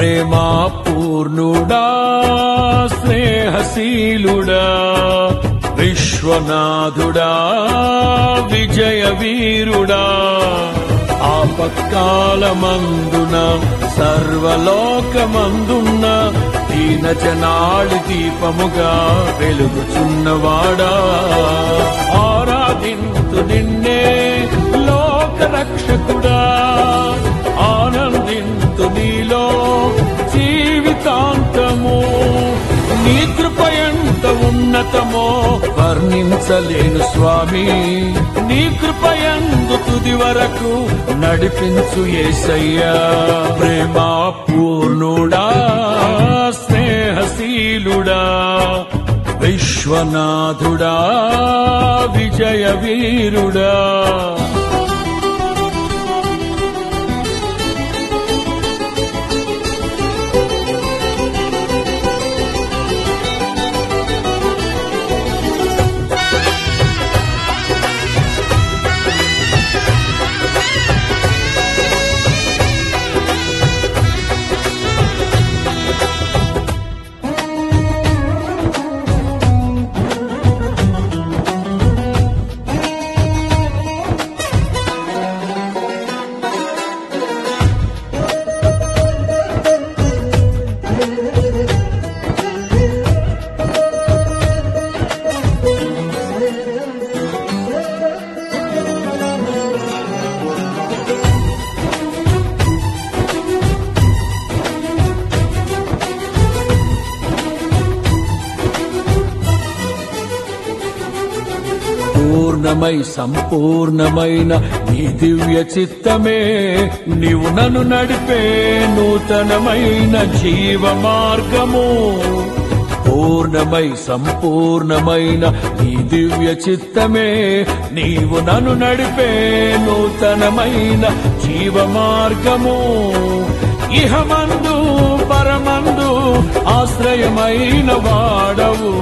ప్రేమా పూర్ణుడా స్నేహశీలుడా విశ్వనాథుడా విజయ వీరుడా ఆపత్కాలమందున సర్వలోకమందున్న దీన జనాళి దీపముగా వెలుగుచున్నవాడా ఆరాధింతు నిన్నే లోకరక్షకుడా ఆనందింతు నీలో జీవితాంతము నీ కృప ఎంత ఉన్నతమో వర్ణించలేను స్వామి నీ కృప యందు తుది వరకు నడిపించు యేసయ్యా ప్రేమా పూర్ణుడా స్నేహశీలుడా విశ్వనాథుడా విజయ వీరుడా పూర్ణమై సంపూర్ణమైన నీ దివ్య చిత్తమే నీవు నన్ను నడిపే నూతనమైన జీవ మార్గము పూర్ణమై సంపూర్ణమైన నీ దివ్య చిత్తమే నీవు నన్ను నడిపే నూతనమైన జీవ మార్గము ఇహమందు పరమందు ఆశ్రయమైన వాడవు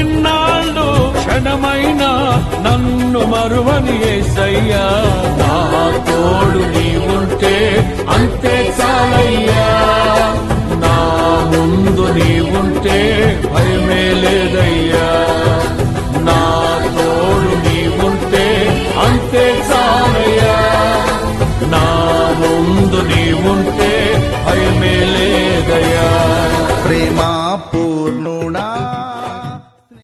ఇన్నాళ్ళు క్షణమైన నన్ను మరువని యేసయ్యా నా తోడు నీవుంటే అంతే చాలయ్యా నా ముందు నీవుంటే భయమే లేదయ్యా నా తోడు నీవుంటే అంతే